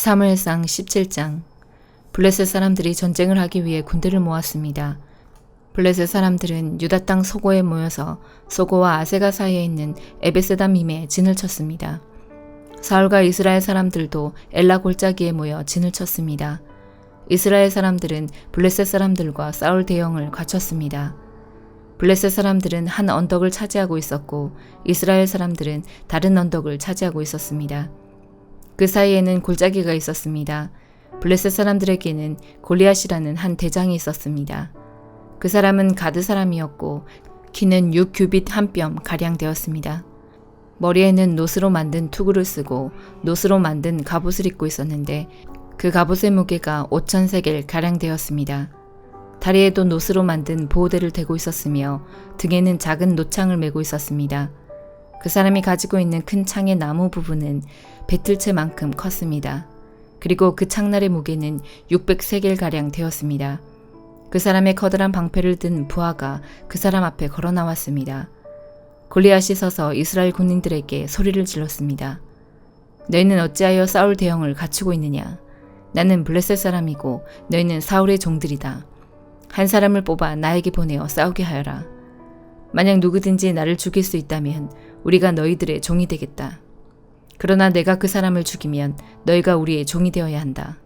사무엘상 17장. 블레셋 사람들이 전쟁을 하기 위해 군대를 모았습니다. 블레셋 사람들은 유다 땅 소고에 모여서 소고와 아세가 사이에 있는 에베스다밈에 진을 쳤습니다. 사울과 이스라엘 사람들도 엘라 골짜기에 모여 진을 쳤습니다. 이스라엘 사람들은 블레셋 사람들과 싸울 대형을 갖췄습니다. 블레셋 사람들은 한 언덕을 차지하고 있었고 이스라엘 사람들은 다른 언덕을 차지하고 있었습니다. 그 사이에는 골짜기가 있었습니다. 블레셋 사람들에게는 골리앗이라는 한 대장이 있었습니다. 그 사람은 가드 사람이었고 키는 6규빗 한 뼘 가량 되었습니다. 머리에는 노스로 만든 투구를 쓰고 노스로 만든 갑옷을 입고 있었는데 그 갑옷의 무게가 5,000세겔 가량 되었습니다. 다리에도 노스로 만든 보호대를 대고 있었으며 등에는 작은 노창을 메고 있었습니다. 그 사람이 가지고 있는 큰 창의 나무 부분은 배틀채만큼 컸습니다. 그리고 그 창날의 무게는 600세겔가량 되었습니다. 그 사람의 커다란 방패를 든 부하가 그 사람 앞에 걸어 나왔습니다. 골리앗이 서서 이스라엘 군인들에게 소리를 질렀습니다. 너희는 어찌하여 사울 대형을 갖추고 있느냐? 나는 블레셋 사람이고 너희는 사울의 종들이다. 한 사람을 뽑아 나에게 보내어 싸우게 하여라. 만약 누구든지 나를 죽일 수 있다면 우리가 너희들의 종이 되겠다. 그러나 내가 그 사람을 죽이면 너희가 우리의 종이 되어야 한다.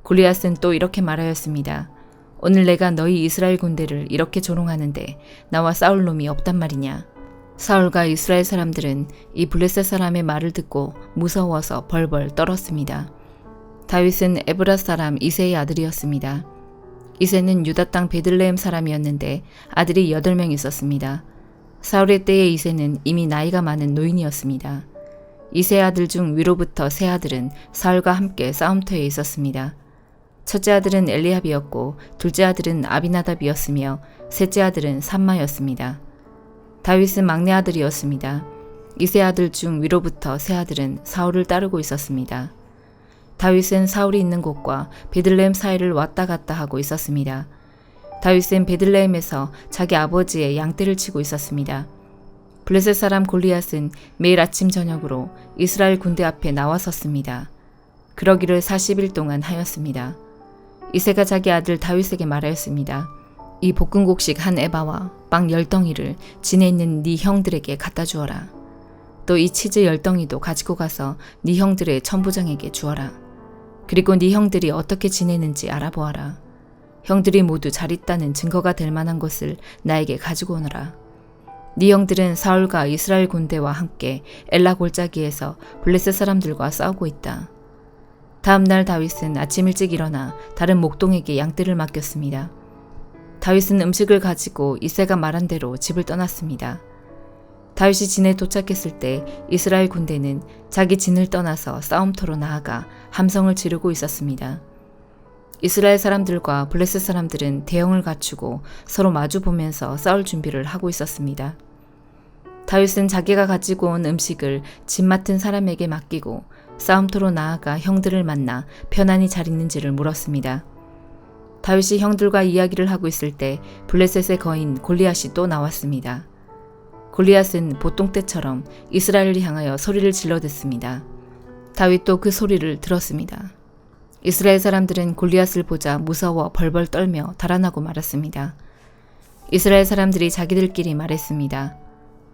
골리앗은 또 이렇게 말하였습니다. 오늘 내가 너희 이스라엘 군대를 이렇게 조롱하는데 나와 싸울 놈이 없단 말이냐. 사울과 이스라엘 사람들은 이 블레셋 사람의 말을 듣고 무서워서 벌벌 떨었습니다. 다윗은 에브라 사람 이새의 아들이었습니다. 이새는 유다 땅 베들레헴 사람이었는데 아들이 8명 있었습니다. 사울의 때의 이새는 이미 나이가 많은 노인이었습니다. 이새 아들 중 위로부터 세 아들은 사울과 함께 싸움터에 있었습니다. 첫째 아들은 엘리압이었고 둘째 아들은 아비나답이었으며 셋째 아들은 삼마였습니다. 다윗은 막내 아들이었습니다. 이새 아들 중 위로부터 세 아들은 사울을 따르고 있었습니다. 다윗은 사울이 있는 곳과 베들레헴 사이를 왔다 갔다 하고 있었습니다. 다윗은 베들레헴에서 자기 아버지의 양떼를 치고 있었습니다. 블레셋 사람 골리앗은 매일 아침 저녁으로 이스라엘 군대 앞에 나와섰습니다. 그러기를 40일 동안 하였습니다. 이새가 자기 아들 다윗에게 말하였습니다. 이 볶음곡식 한 에바와 빵 10덩이를 진에 있는 네 형들에게 갖다 주어라. 또 이 치즈 10덩이도 가지고 가서 네 형들의 천부장에게 주어라. 그리고 네 형들이 어떻게 지내는지 알아보아라. 형들이 모두 잘 있다는 증거가 될 만한 것을 나에게 가지고 오너라. 네 형들은 사울과 이스라엘 군대와 함께 엘라 골짜기에서 블레셋 사람들과 싸우고 있다. 다음 날 다윗은 아침 일찍 일어나 다른 목동에게 양떼를 맡겼습니다. 다윗은 음식을 가지고 이새가 말한 대로 집을 떠났습니다. 다윗이 진에 도착했을 때 이스라엘 군대는 자기 진을 떠나서 싸움터로 나아가 함성을 지르고 있었습니다. 이스라엘 사람들과 블레셋 사람들은 대형을 갖추고 서로 마주 보면서 싸울 준비를 하고 있었습니다. 다윗은 자기가 가지고 온 음식을 집 맡은 사람에게 맡기고 싸움터로 나아가 형들을 만나 편안히 잘 있는지를 물었습니다. 다윗이 형들과 이야기를 하고 있을 때 블레셋의 거인 골리앗이 또 나왔습니다. 골리앗은 보통 때처럼 이스라엘을 향하여 소리를 질러댔습니다. 다윗도 그 소리를 들었습니다. 이스라엘 사람들은 골리앗을 보자 무서워 벌벌 떨며 달아나고 말았습니다. 이스라엘 사람들이 자기들끼리 말했습니다.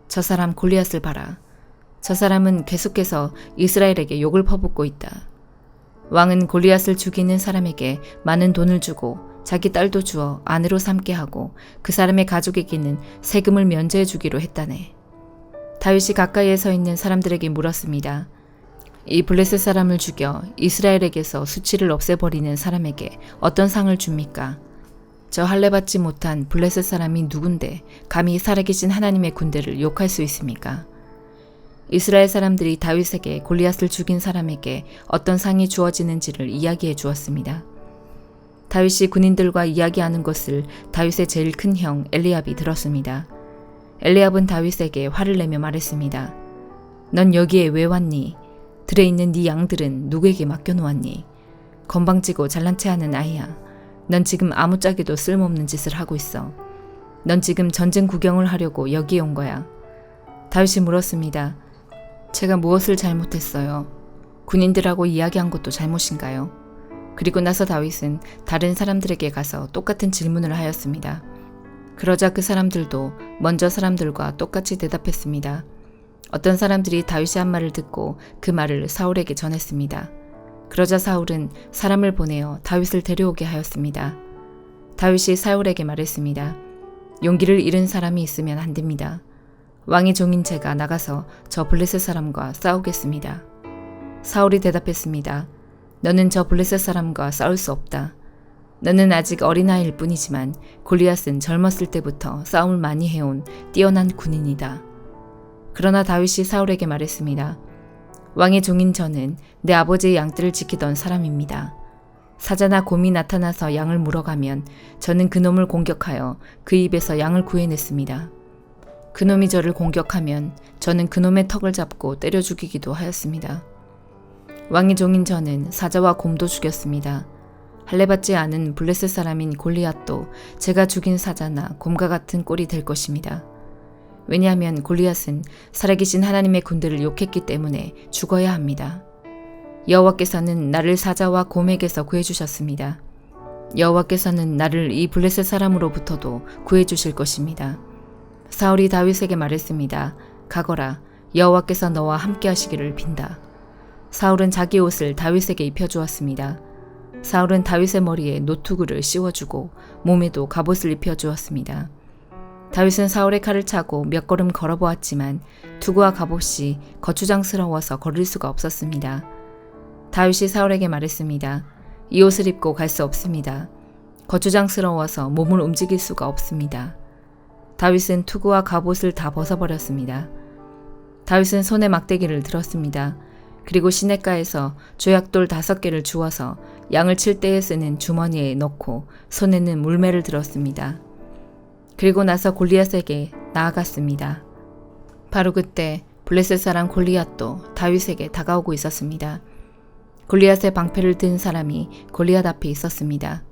저 사람 골리앗을 봐라. 저 사람은 계속해서 이스라엘에게 욕을 퍼붓고 있다. 왕은 골리앗을 죽이는 사람에게 많은 돈을 주고 자기 딸도 주어 아내로 삼게 하고 그 사람의 가족에게는 세금을 면제해 주기로 했다네. 다윗이 가까이에 서 있는 사람들에게 물었습니다. 이 블레셋 사람을 죽여 이스라엘에게서 수치를 없애버리는 사람에게 어떤 상을 줍니까? 저 할례받지 못한 블레셋 사람이 누군데 감히 살아계신 하나님의 군대를 욕할 수 있습니까? 이스라엘 사람들이 다윗에게 골리앗을 죽인 사람에게 어떤 상이 주어지는지를 이야기해 주었습니다. 다윗이 군인들과 이야기하는 것을 다윗의 제일 큰 형 엘리압이 들었습니다. 엘리압은 다윗에게 화를 내며 말했습니다. 넌 여기에 왜 왔니? 들에 있는 네 양들은 누구에게 맡겨놓았니? 건방지고 잘난 체하는 아이야. 넌 지금 아무짝에도 쓸모없는 짓을 하고 있어. 넌 지금 전쟁 구경을 하려고 여기에 온 거야. 다윗이 물었습니다. 제가 무엇을 잘못했어요? 군인들하고 이야기한 것도 잘못인가요? 그리고 나서 다윗은 다른 사람들에게 가서 똑같은 질문을 하였습니다. 그러자 그 사람들도 먼저 사람들과 똑같이 대답했습니다. 어떤 사람들이 다윗이 한 말을 듣고 그 말을 사울에게 전했습니다. 그러자 사울은 사람을 보내어 다윗을 데려오게 하였습니다. 다윗이 사울에게 말했습니다. 용기를 잃은 사람이 있으면 안 됩니다. 왕의 종인 제가 나가서 저 블레셋 사람과 싸우겠습니다. 사울이 대답했습니다. 너는 저 블레셋 사람과 싸울 수 없다. 너는 아직 어린아이일 뿐이지만 골리앗은 젊었을 때부터 싸움을 많이 해온 뛰어난 군인이다. 그러나 다윗이 사울에게 말했습니다. 왕의 종인 저는 내 아버지의 양떼를 지키던 사람입니다. 사자나 곰이 나타나서 양을 물어가면 저는 그놈을 공격하여 그 입에서 양을 구해냈습니다. 그놈이 저를 공격하면 저는 그놈의 턱을 잡고 때려 죽이기도 하였습니다. 왕의 종인 저는 사자와 곰도 죽였습니다. 할례받지 않은 블레셋 사람인 골리앗도 제가 죽인 사자나 곰과 같은 꼴이 될 것입니다. 왜냐하면 골리앗은 살아계신 하나님의 군대를 욕했기 때문에 죽어야 합니다. 여호와께서는 나를 사자와 곰에게서 구해주셨습니다. 여호와께서는 나를 이 블레셋 사람으로부터도 구해주실 것입니다. 사울이 다윗에게 말했습니다. 가거라, 여호와께서 너와 함께 하시기를 빈다. 사울은 자기 옷을 다윗에게 입혀주었습니다. 사울은 다윗의 머리에 노투구를 씌워주고 몸에도 갑옷을 입혀주었습니다. 다윗은 사울의 칼을 차고 몇 걸음 걸어보았지만 투구와 갑옷이 거추장스러워서 걸을 수가 없었습니다. 다윗이 사울에게 말했습니다. 이 옷을 입고 갈 수 없습니다. 거추장스러워서 몸을 움직일 수가 없습니다. 다윗은 투구와 갑옷을 다 벗어버렸습니다. 다윗은 손에 막대기를 들었습니다. 그리고 시냇가에서 조약돌 5개를 주워서 양을 칠 때에 쓰는 주머니에 넣고 손에는 물매를 들었습니다. 그리고 나서 골리앗에게 나아갔습니다. 바로 그때 블레셋 사람 골리앗도 다윗에게 다가오고 있었습니다. 골리앗의 방패를 든 사람이 골리앗 앞에 있었습니다.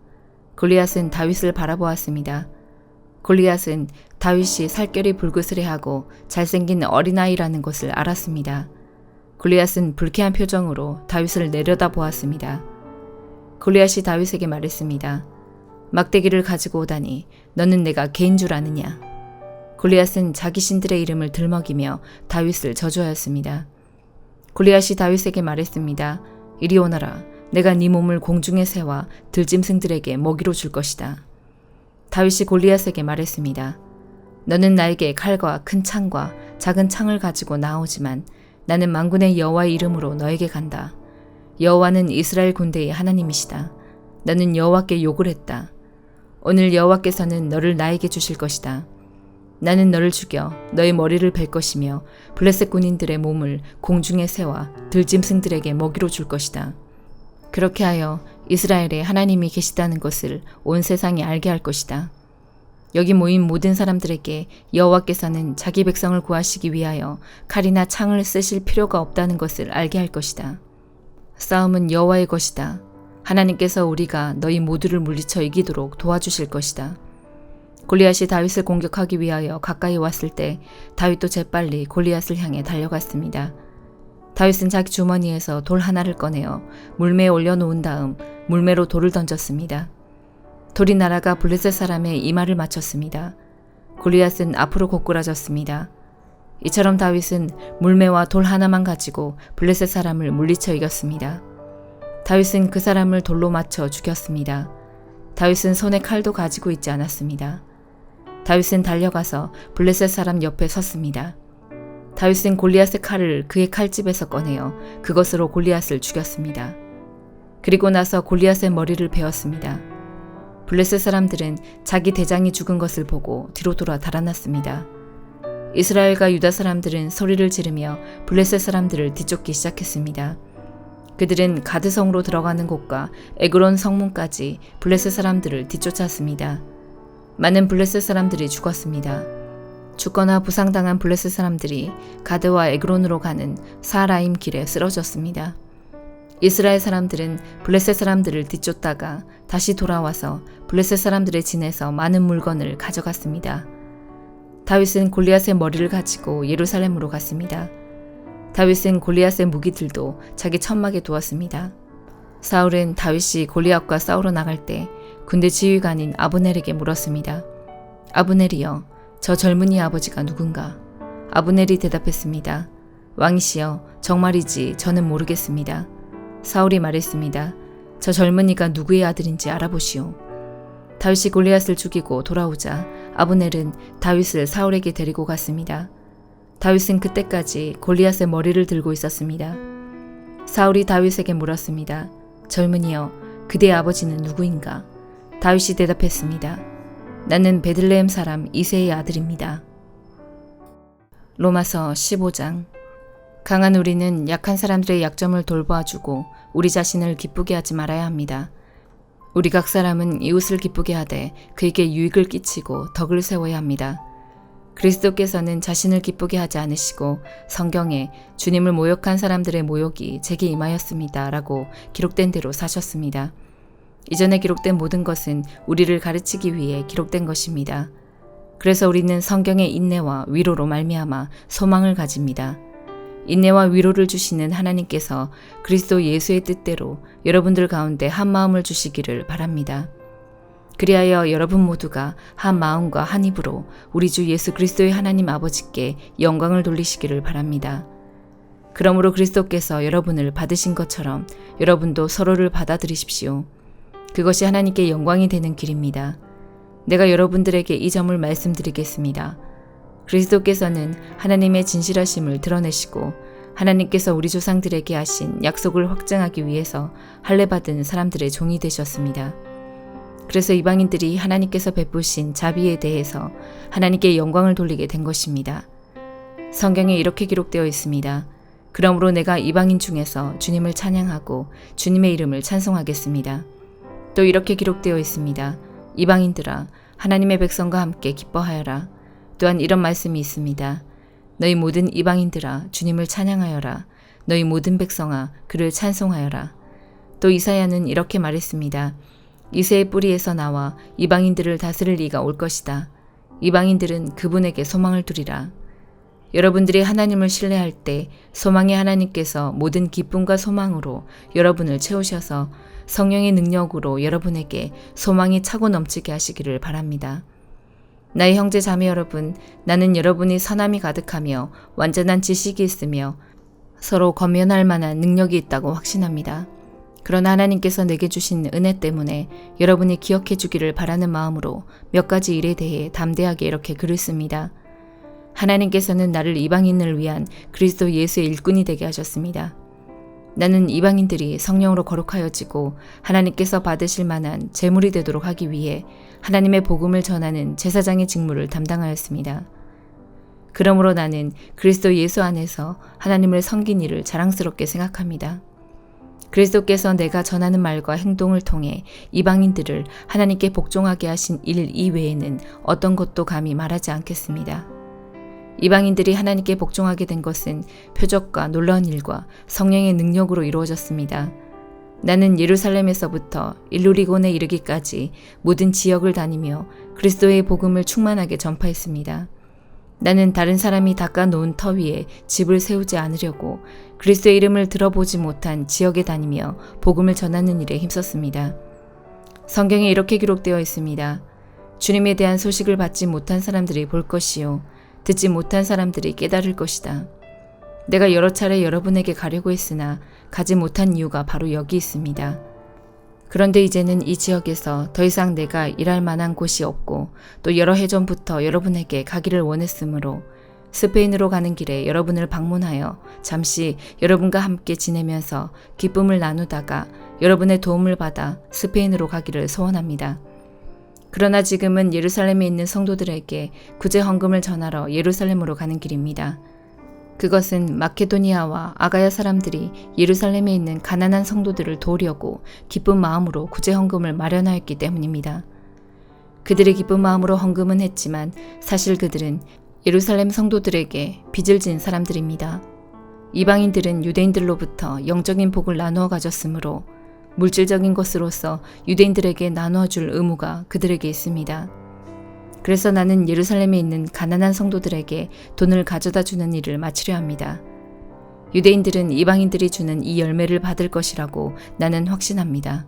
골리앗은 다윗을 바라보았습니다. 골리앗은 다윗이 살결이 불그스레하고 잘생긴 어린아이라는 것을 알았습니다. 골리앗은 불쾌한 표정으로 다윗을 내려다보았습니다. 골리앗이 다윗에게 말했습니다. 막대기를 가지고 오다니 너는 내가 개인 줄 아느냐. 골리앗은 자기 신들의 이름을 들먹이며 다윗을 저주하였습니다. 골리앗이 다윗에게 말했습니다. 이리 오너라. 내가 네 몸을 공중의 새와 들짐승들에게 먹이로 줄 것이다. 다윗이 골리앗에게 말했습니다. 너는 나에게 칼과 큰 창과 작은 창을 가지고 나오지만 나는 만군의 여호와의 이름으로 너에게 간다. 여호와는 이스라엘 군대의 하나님이시다. 너는 여호와께 욕을 했다. 오늘 여호와께서는 너를 나에게 주실 것이다. 나는 너를 죽여 너의 머리를 벨 것이며 블레셋 군인들의 몸을 공중의 새와 들짐승들에게 먹이로 줄 것이다. 그렇게 하여 이스라엘에 하나님이 계시다는 것을 온 세상이 알게 할 것이다. 여기 모인 모든 사람들에게 여호와께서는 자기 백성을 구하시기 위하여 칼이나 창을 쓰실 필요가 없다는 것을 알게 할 것이다. 싸움은 여호와의 것이다. 하나님께서 우리가 너희 모두를 물리쳐 이기도록 도와주실 것이다. 골리앗이 다윗을 공격하기 위하여 가까이 왔을 때 다윗도 재빨리 골리앗을 향해 달려갔습니다. 다윗은 자기 주머니에서 돌 하나를 꺼내어 물매에 올려놓은 다음 물매로 돌을 던졌습니다. 돌이 날아가 블레셋 사람의 이마를 맞췄습니다. 골리앗은 앞으로 고꾸라졌습니다. 이처럼 다윗은 물매와 돌 하나만 가지고 블레셋 사람을 물리쳐 이겼습니다. 다윗은 그 사람을 돌로 맞춰 죽였습니다. 다윗은 손에 칼도 가지고 있지 않았습니다. 다윗은 달려가서 블레셋 사람 옆에 섰습니다. 다윗은 골리앗의 칼을 그의 칼집에서 꺼내어 그것으로 골리앗을 죽였습니다. 그리고 나서 골리앗의 머리를 베었습니다. 블레셋 사람들은 자기 대장이 죽은 것을 보고 뒤로 돌아 달아났습니다. 이스라엘과 유다 사람들은 소리를 지르며 블레셋 사람들을 뒤쫓기 시작했습니다. 그들은 가드성으로 들어가는 곳과 에그론 성문까지 블레셋 사람들을 뒤쫓았습니다. 많은 블레셋 사람들이 죽었습니다. 죽거나 부상당한 블레셋 사람들이 가드와 에그론으로 가는 사라임 길에 쓰러졌습니다. 이스라엘 사람들은 블레셋 사람들을 뒤쫓다가 다시 돌아와서 블레셋 사람들의 진에서 많은 물건을 가져갔습니다. 다윗은 골리앗의 머리를 가지고 예루살렘으로 갔습니다. 다윗은 골리앗의 무기들도 자기 천막에 두었습니다. 사울은 다윗이 골리앗과 싸우러 나갈 때 군대 지휘관인 아브넬에게 물었습니다. 아브넬이여, 저 젊은이 아버지가 누군가? 아브넬이 대답했습니다. 왕이시여, 정말이지 저는 모르겠습니다. 사울이 말했습니다. 저 젊은이가 누구의 아들인지 알아보시오. 다윗이 골리앗을 죽이고 돌아오자 아브넬은 다윗을 사울에게 데리고 갔습니다. 다윗은 그때까지 골리앗의 머리를 들고 있었습니다. 사울이 다윗에게 물었습니다. 젊은이여, 그대의 아버지는 누구인가? 다윗이 대답했습니다. 나는 베들레헴 사람 이새의 아들입니다. 로마서 15장. 강한 우리는 약한 사람들의 약점을 돌보아주고 우리 자신을 기쁘게 하지 말아야 합니다. 우리 각 사람은 이웃을 기쁘게 하되 그에게 유익을 끼치고 덕을 세워야 합니다. 그리스도께서는 자신을 기쁘게 하지 않으시고 성경에 주님을 모욕한 사람들의 모욕이 제게 임하였습니다 라고 기록된 대로 사셨습니다. 이전에 기록된 모든 것은 우리를 가르치기 위해 기록된 것입니다. 그래서 우리는 성경의 인내와 위로로 말미암아 소망을 가집니다. 인내와 위로를 주시는 하나님께서 그리스도 예수의 뜻대로 여러분들 가운데 한 마음을 주시기를 바랍니다. 그리하여 여러분 모두가 한 마음과 한 입으로 우리 주 예수 그리스도의 하나님 아버지께 영광을 돌리시기를 바랍니다. 그러므로 그리스도께서 여러분을 받으신 것처럼 여러분도 서로를 받아들이십시오. 그것이 하나님께 영광이 되는 길입니다. 내가 여러분들에게 이 점을 말씀드리겠습니다. 그리스도께서는 하나님의 진실하심을 드러내시고 하나님께서 우리 조상들에게 하신 약속을 확증하기 위해서 할례받은 사람들의 종이 되셨습니다. 그래서 이방인들이 하나님께서 베푸신 자비에 대해서 하나님께 영광을 돌리게 된 것입니다. 성경에 이렇게 기록되어 있습니다. 그러므로 내가 이방인 중에서 주님을 찬양하고 주님의 이름을 찬송하겠습니다. 또 이렇게 기록되어 있습니다. 이방인들아, 하나님의 백성과 함께 기뻐하여라. 또한 이런 말씀이 있습니다. 너희 모든 이방인들아, 주님을 찬양하여라. 너희 모든 백성아, 그를 찬송하여라. 또 이사야는 이렇게 말했습니다. 이새의 뿌리에서 나와 이방인들을 다스릴 이가 올 것이다. 이방인들은 그분에게 소망을 두리라. 여러분들이 하나님을 신뢰할 때 소망의 하나님께서 모든 기쁨과 소망으로 여러분을 채우셔서 성령의 능력으로 여러분에게 소망이 차고 넘치게 하시기를 바랍니다. 나의 형제 자매 여러분, 나는 여러분이 선함이 가득하며 완전한 지식이 있으며 서로 권면할 만한 능력이 있다고 확신합니다. 그러나 하나님께서 내게 주신 은혜 때문에 여러분이 기억해 주기를 바라는 마음으로 몇 가지 일에 대해 담대하게 이렇게 글을 씁니다. 하나님께서는 나를 이방인을 위한 그리스도 예수의 일꾼이 되게 하셨습니다. 나는 이방인들이 성령으로 거룩하여지고 하나님께서 받으실 만한 제물이 되도록 하기 위해 하나님의 복음을 전하는 제사장의 직무를 담당하였습니다. 그러므로 나는 그리스도 예수 안에서 하나님을 섬긴 일을 자랑스럽게 생각합니다. 그리스도께서 내가 전하는 말과 행동을 통해 이방인들을 하나님께 복종하게 하신 일 이외에는 어떤 것도 감히 말하지 않겠습니다. 이방인들이 하나님께 복종하게 된 것은 표적과 놀라운 일과 성령의 능력으로 이루어졌습니다. 나는 예루살렘에서부터 일루리곤에 이르기까지 모든 지역을 다니며 그리스도의 복음을 충만하게 전파했습니다. 나는 다른 사람이 닦아놓은 터 위에 집을 세우지 않으려고 그리스도의 이름을 들어보지 못한 지역에 다니며 복음을 전하는 일에 힘썼습니다. 성경에 이렇게 기록되어 있습니다. 주님에 대한 소식을 받지 못한 사람들이 볼 것이요 듣지 못한 사람들이 깨달을 것이다. 내가 여러 차례 여러분에게 가려고 했으나 가지 못한 이유가 바로 여기 있습니다. 그런데 이제는 이 지역에서 더 이상 내가 일할 만한 곳이 없고 또 여러 해 전부터 여러분에게 가기를 원했으므로 스페인으로 가는 길에 여러분을 방문하여 잠시 여러분과 함께 지내면서 기쁨을 나누다가 여러분의 도움을 받아 스페인으로 가기를 소원합니다. 그러나 지금은 예루살렘에 있는 성도들에게 구제 헌금을 전하러 예루살렘으로 가는 길입니다. 그것은 마케도니아와 아가야 사람들이 예루살렘에 있는 가난한 성도들을 도우려고 기쁜 마음으로 구제 헌금을 마련하였기 때문입니다. 그들이 기쁜 마음으로 헌금은 했지만 사실 그들은 예루살렘 성도들에게 빚을 진 사람들입니다. 이방인들은 유대인들로부터 영적인 복을 나누어 가졌으므로 물질적인 것으로서 유대인들에게 나누어 줄 의무가 그들에게 있습니다. 그래서 나는 예루살렘에 있는 가난한 성도들에게 돈을 가져다 주는 일을 마치려 합니다. 유대인들은 이방인들이 주는 이 열매를 받을 것이라고 나는 확신합니다.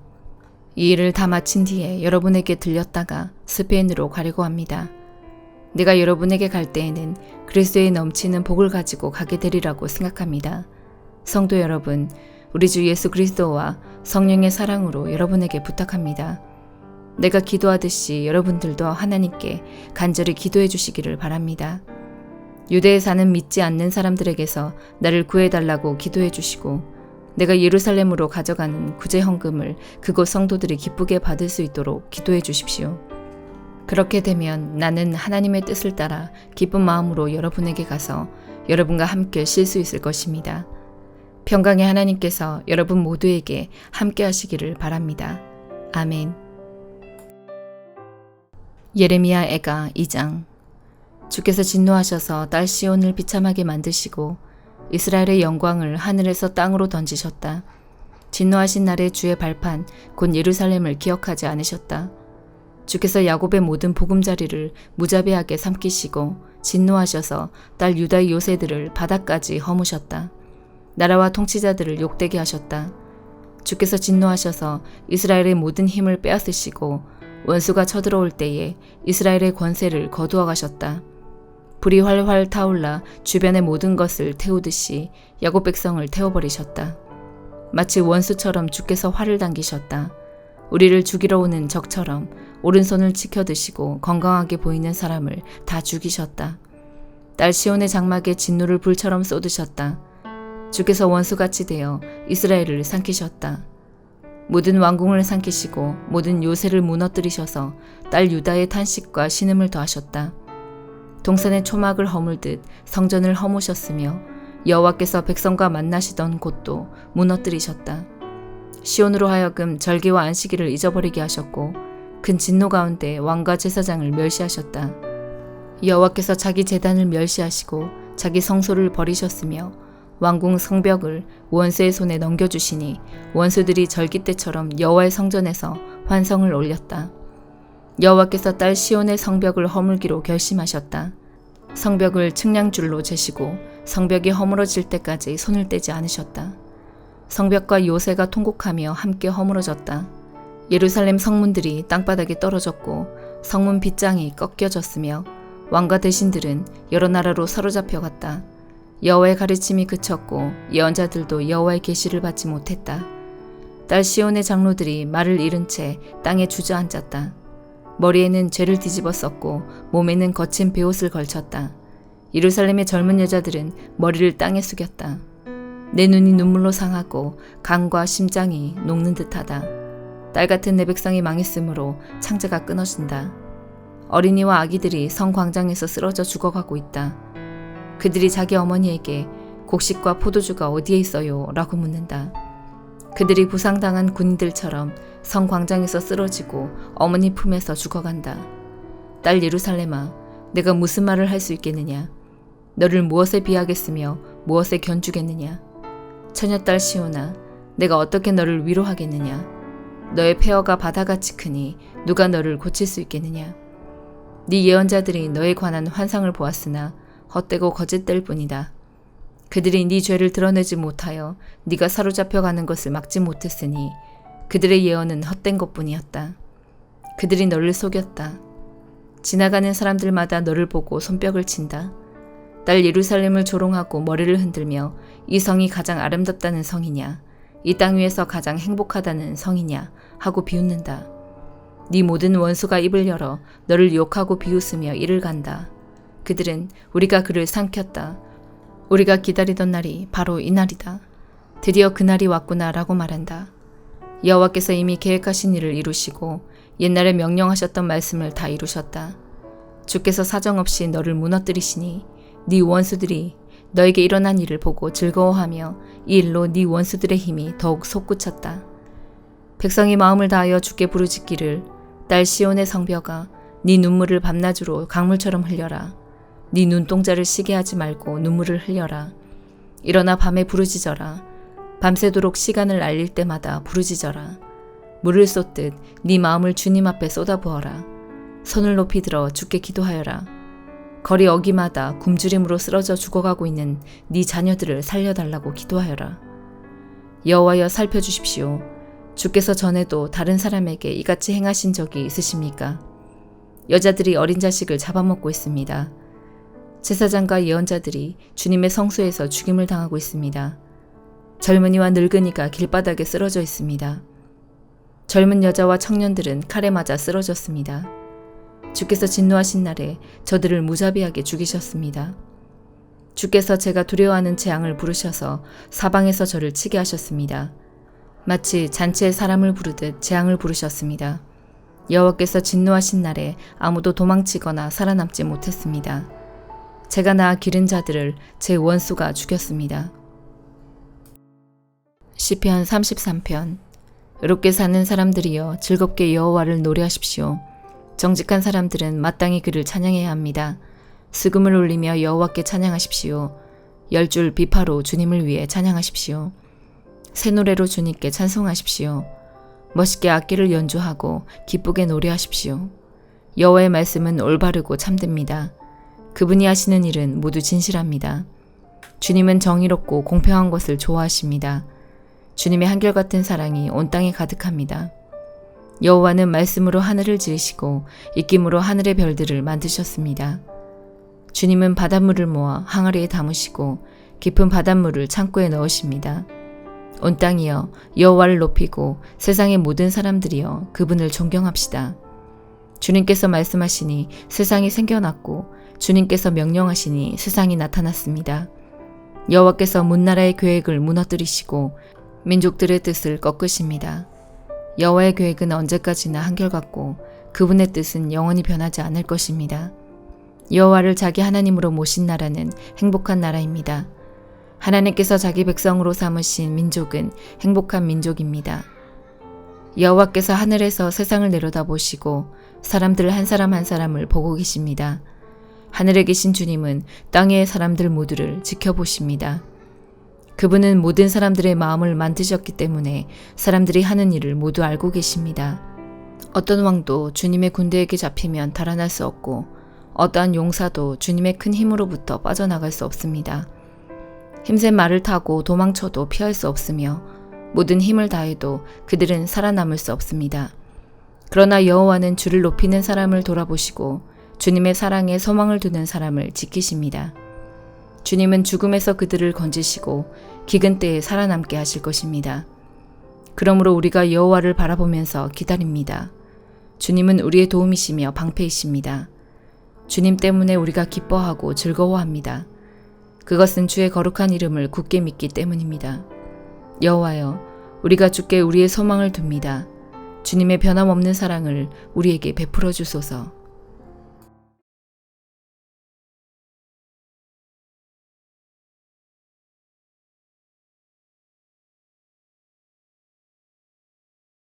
이 일을 다 마친 뒤에 여러분에게 들렸다가 스페인으로 가려고 합니다. 내가 여러분에게 갈 때에는 그리스도의 넘치는 복을 가지고 가게 되리라고 생각합니다. 성도 여러분, 우리 주 예수 그리스도와 성령의 사랑으로 여러분에게 부탁합니다. 내가 기도하듯이 여러분들도 하나님께 간절히 기도해 주시기를 바랍니다. 유대에 사는 믿지 않는 사람들에게서 나를 구해달라고 기도해 주시고 내가 예루살렘으로 가져가는 구제 헌금을 그곳 성도들이 기쁘게 받을 수 있도록 기도해 주십시오. 그렇게 되면 나는 하나님의 뜻을 따라 기쁜 마음으로 여러분에게 가서 여러분과 함께 쉴 수 있을 것입니다. 평강의 하나님께서 여러분 모두에게 함께 하시기를 바랍니다. 아멘. 예레미야 애가 2장. 주께서 진노하셔서 딸 시온을 비참하게 만드시고 이스라엘의 영광을 하늘에서 땅으로 던지셨다. 진노하신 날에 주의 발판 곧 예루살렘을 기억하지 않으셨다. 주께서 야곱의 모든 보금자리를 무자비하게 삼키시고 진노하셔서 딸 유다의 요새들을 바닥까지 허무셨다. 나라와 통치자들을 욕되게 하셨다. 주께서 진노하셔서 이스라엘의 모든 힘을 빼앗으시고 원수가 쳐들어올 때에 이스라엘의 권세를 거두어 가셨다. 불이 활활 타올라 주변의 모든 것을 태우듯이 야곱 백성을 태워버리셨다. 마치 원수처럼 주께서 활을 당기셨다. 우리를 죽이러 오는 적처럼 오른손을 치켜드시고 건강하게 보이는 사람을 다 죽이셨다. 딸 시온의 장막에 진노를 불처럼 쏟으셨다. 주께서 원수같이 되어 이스라엘을 삼키셨다. 모든 왕궁을 삼키시고 모든 요새를 무너뜨리셔서 딸 유다의 탄식과 신음을 더하셨다. 동산의 초막을 허물듯 성전을 허무셨으며 여호와께서 백성과 만나시던 곳도 무너뜨리셨다. 시온으로 하여금 절기와 안식일을 잊어버리게 하셨고 큰 진노 가운데 왕과 제사장을 멸시하셨다. 여호와께서 자기 제단을 멸시하시고 자기 성소를 버리셨으며 왕궁 성벽을 원수의 손에 넘겨주시니 원수들이 절기 때처럼 여호와의 성전에서 환성을 올렸다. 여호와께서 딸 시온의 성벽을 허물기로 결심하셨다. 성벽을 측량줄로 재시고 성벽이 허물어질 때까지 손을 떼지 않으셨다. 성벽과 요새가 통곡하며 함께 허물어졌다. 예루살렘 성문들이 땅바닥에 떨어졌고 성문 빗장이 꺾여졌으며 왕과 대신들은 여러 나라로 사로잡혀갔다. 여호와의 가르침이 그쳤고 예언자들도 여호와의 계시를 받지 못했다. 딸 시온의 장로들이 말을 잃은 채 땅에 주저앉았다. 머리에는 죄를 뒤집어 썼고 몸에는 거친 베옷을 걸쳤다. 예루살렘의 젊은 여자들은 머리를 땅에 숙였다. 내 눈이 눈물로 상하고 간과 심장이 녹는 듯하다. 딸 같은 내 백성이 망했으므로 창자가 끊어진다. 어린이와 아기들이 성 광장에서 쓰러져 죽어가고 있다. 그들이 자기 어머니에게 곡식과 포도주가 어디에 있어요? 라고 묻는다. 그들이 부상당한 군인들처럼 성 광장에서 쓰러지고 어머니 품에서 죽어간다. 딸 예루살렘아, 내가 무슨 말을 할 수 있겠느냐? 너를 무엇에 비하겠으며 무엇에 견주겠느냐? 처녀딸 시온아, 내가 어떻게 너를 위로하겠느냐? 너의 폐허가 바다같이 크니 누가 너를 고칠 수 있겠느냐? 네 예언자들이 너에 관한 환상을 보았으나 헛되고 거짓될 뿐이다. 그들이 네 죄를 드러내지 못하여 네가 사로잡혀가는 것을 막지 못했으니 그들의 예언은 헛된 것뿐이었다. 그들이 너를 속였다. 지나가는 사람들마다 너를 보고 손뼉을 친다. 딸 예루살렘을 조롱하고 머리를 흔들며 이 성이 가장 아름답다는 성이냐, 이 땅 위에서 가장 행복하다는 성이냐 하고 비웃는다. 네 모든 원수가 입을 열어 너를 욕하고 비웃으며 이를 간다. 그들은 우리가 그를 삼켰다. 우리가 기다리던 날이 바로 이 날이다. 드디어 그날이 왔구나 라고 말한다. 여호와께서 이미 계획하신 일을 이루시고 옛날에 명령하셨던 말씀을 다 이루셨다. 주께서 사정없이 너를 무너뜨리시니 네 원수들이 너에게 일어난 일을 보고 즐거워하며 이 일로 네 원수들의 힘이 더욱 솟구쳤다. 백성이 마음을 다하여 주께 부르짖기를 딸 시온의 성벽아, 네 눈물을 밤낮으로 강물처럼 흘려라. 네 눈동자를 쉬게 하지 말고 눈물을 흘려라. 일어나 밤에 부르짖어라. 밤새도록 시간을 알릴 때마다 부르짖어라. 물을 쏟듯 네 마음을 주님 앞에 쏟아부어라. 손을 높이 들어 주께 기도하여라. 거리 어귀마다 굶주림으로 쓰러져 죽어가고 있는 네 자녀들을 살려달라고 기도하여라. 여호와여 살펴주십시오. 주께서 전에도 다른 사람에게 이같이 행하신 적이 있으십니까? 여자들이 어린 자식을 잡아먹고 있습니다. 제사장과 예언자들이 주님의 성소에서 죽임을 당하고 있습니다. 젊은이와 늙은이가 길바닥에 쓰러져 있습니다. 젊은 여자와 청년들은 칼에 맞아 쓰러졌습니다. 주께서 진노하신 날에 저들을 무자비하게 죽이셨습니다. 주께서 제가 두려워하는 재앙을 부르셔서 사방에서 저를 치게 하셨습니다. 마치 잔치에 사람을 부르듯 재앙을 부르셨습니다. 여호와께서 진노하신 날에 아무도 도망치거나 살아남지 못했습니다. 제가 낳아 기른 자들을 제 원수가 죽였습니다. 시편 33편. 의롭게 사는 사람들이여 즐겁게 여호와를 노래하십시오. 정직한 사람들은 마땅히 그를 찬양해야 합니다. 수금을 울리며 여호와께 찬양하십시오. 10줄 비파로 주님을 위해 찬양하십시오. 새 노래로 주님께 찬송하십시오. 멋있게 악기를 연주하고 기쁘게 노래하십시오. 여호와의 말씀은 올바르고 참됩니다. 그분이 하시는 일은 모두 진실합니다. 주님은 정의롭고 공평한 것을 좋아하십니다. 주님의 한결같은 사랑이 온 땅에 가득합니다. 여호와는 말씀으로 하늘을 지으시고 입김으로 하늘의 별들을 만드셨습니다. 주님은 바닷물을 모아 항아리에 담으시고 깊은 바닷물을 창고에 넣으십니다. 온 땅이여 여호와를 높이고 세상의 모든 사람들이여 그분을 존경합시다. 주님께서 말씀하시니 세상이 생겨났고 주님께서 명령하시니 세상이 나타났습니다. 여호와께서 문나라의 계획을 무너뜨리시고 민족들의 뜻을 꺾으십니다. 여호와의 계획은 언제까지나 한결같고 그분의 뜻은 영원히 변하지 않을 것입니다. 여호와를 자기 하나님으로 모신 나라는 행복한 나라입니다. 하나님께서 자기 백성으로 삼으신 민족은 행복한 민족입니다. 여호와께서 하늘에서 세상을 내려다보시고 사람들 한 사람 한 사람을 보고 계십니다. 하늘에 계신 주님은 땅의 사람들 모두를 지켜보십니다. 그분은 모든 사람들의 마음을 만드셨기 때문에 사람들이 하는 일을 모두 알고 계십니다. 어떤 왕도 주님의 군대에게 잡히면 달아날 수 없고 어떠한 용사도 주님의 큰 힘으로부터 빠져나갈 수 없습니다. 힘센 말을 타고 도망쳐도 피할 수 없으며 모든 힘을 다해도 그들은 살아남을 수 없습니다. 그러나 여호와는 주를 높이는 사람을 돌아보시고 주님의 사랑에 소망을 두는 사람을 지키십니다. 주님은 죽음에서 그들을 건지시고 기근 때에 살아남게 하실 것입니다. 그러므로 우리가 여호와를 바라보면서 기다립니다. 주님은 우리의 도움이시며 방패이십니다. 주님 때문에 우리가 기뻐하고 즐거워합니다. 그것은 주의 거룩한 이름을 굳게 믿기 때문입니다. 여호와여, 우리가 주께 우리의 소망을 둡니다. 주님의 변함없는 사랑을 우리에게 베풀어 주소서.